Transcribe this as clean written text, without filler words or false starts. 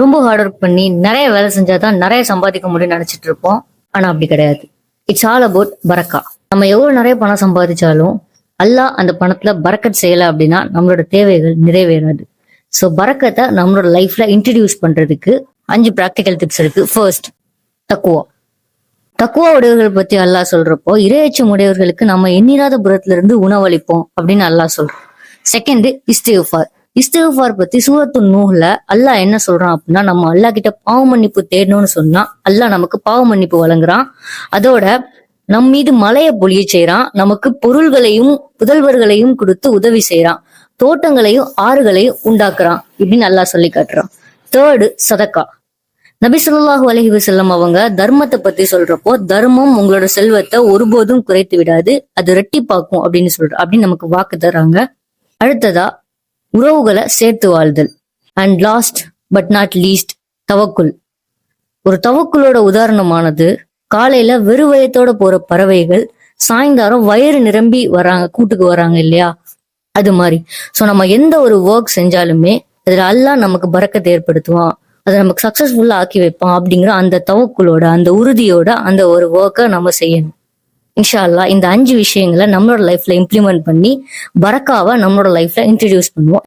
ரொம்ப hard work பண்ணி நிறைய வேலை செஞ்சாதான் நிறைய சம்பாதிக்க முடியும்னு நினைச்சிட்டு இருப்போம். ஆனா அப்படி கிடையாது. It's all about Baraka. நம்ம எவ்வளவு நிறைய பணம் சம்பாதிச்சாலும் அல்லாஹ் அந்த பணத்துல பரக்கத் செய்யல அப்படின்னா நம்மளோட தேவைகள் நிறைவேறாது. ஸோ பரக்கத்தை நம்மளோட லைஃப்ல இன்ட்ரடியூஸ் பண்றதுக்கு 5 ப்ராக்டிக்கல் டிப்ஸ் இருக்கு. ஃபர்ஸ்ட், தக்குவா. தக்குவா உடையவர்கள் பத்தி அல்லாஹ் சொல்றப்போ, இரையச்சம் உடையவர்களுக்கு நம்ம எண்ணிராத புறத்துல இருந்து உணவளிப்போம் அப்படின்னு அல்லாஹ் சொல்றோம். செகண்ட், இஸ்திஃபார். இஸ்திஃபார் பத்தி சூரத்து நூஹ்ல அல்லாஹ் என்ன சொல்றான் அப்படின்னா, நம்ம அல்லாஹ் கிட்ட பாவ மன்னிப்பு தேடணும்னு சொன்னா அல்லாஹ் நமக்கு பாவ மன்னிப்பு வழங்குறான். அதோட நம் மீது மலையை பொழிய செய்யறான். நமக்கு பொருள்களையும் புதல்வர்களையும் கொடுத்து உதவி செய்யறான். தோட்டங்களையும் ஆறுகளையும் உண்டாக்குறான் இப்படின்னு அல்லாஹ் சொல்லி காட்டுறான். தேர்டு, சதக்கா. நபி ஸல்லல்லாஹு அலைஹி வஸல்லம் அவங்க தர்மத்தை பத்தி சொல்றப்போ, தர்மம் உங்களோட செல்வத்தை ஒருபோதும் குறைத்து விடாது, அது ரெட்டிப்பாக்கும் அப்படின்னு நமக்கு வாக்கு தர்றாங்க. அடுத்ததா, உறவுகளை சேர்த்து வாழ்தல். And last but not least, தவக்குல். ஒரு தவக்குலோட உதாரணமானது, காலையில வெறுவயத்தோட போற பறவைகள் சாயந்தரம் வயிறு நிரம்பி வராங்க, கூட்டுக்கு வராங்க இல்லையா, அது மாதிரி. சோ நம்ம எந்த ஒரு ஒர்க் செஞ்சாலுமே அதுல அல்லாஹ் நமக்கு பரக்கத்தை ஏற்படுத்துவான், அதை நமக்கு சக்சஸ்ஃபுல்லா ஆக்கி வைப்பான் அப்படிங்கிற அந்த தவக்குலோட, அந்த உறுதியோட அந்த ஒரு ஒர்க்கை நம்ம செய்யணும். இன்ஷா அல்லாஹ் இந்த 5 விஷயங்களை நம்மளோட லைஃப்ல இம்ப்ளிமெண்ட் பண்ணி பரக்காவை நம்மளோட லைஃப்ல இன்ட்ரடியூஸ் பண்ணுவோம்.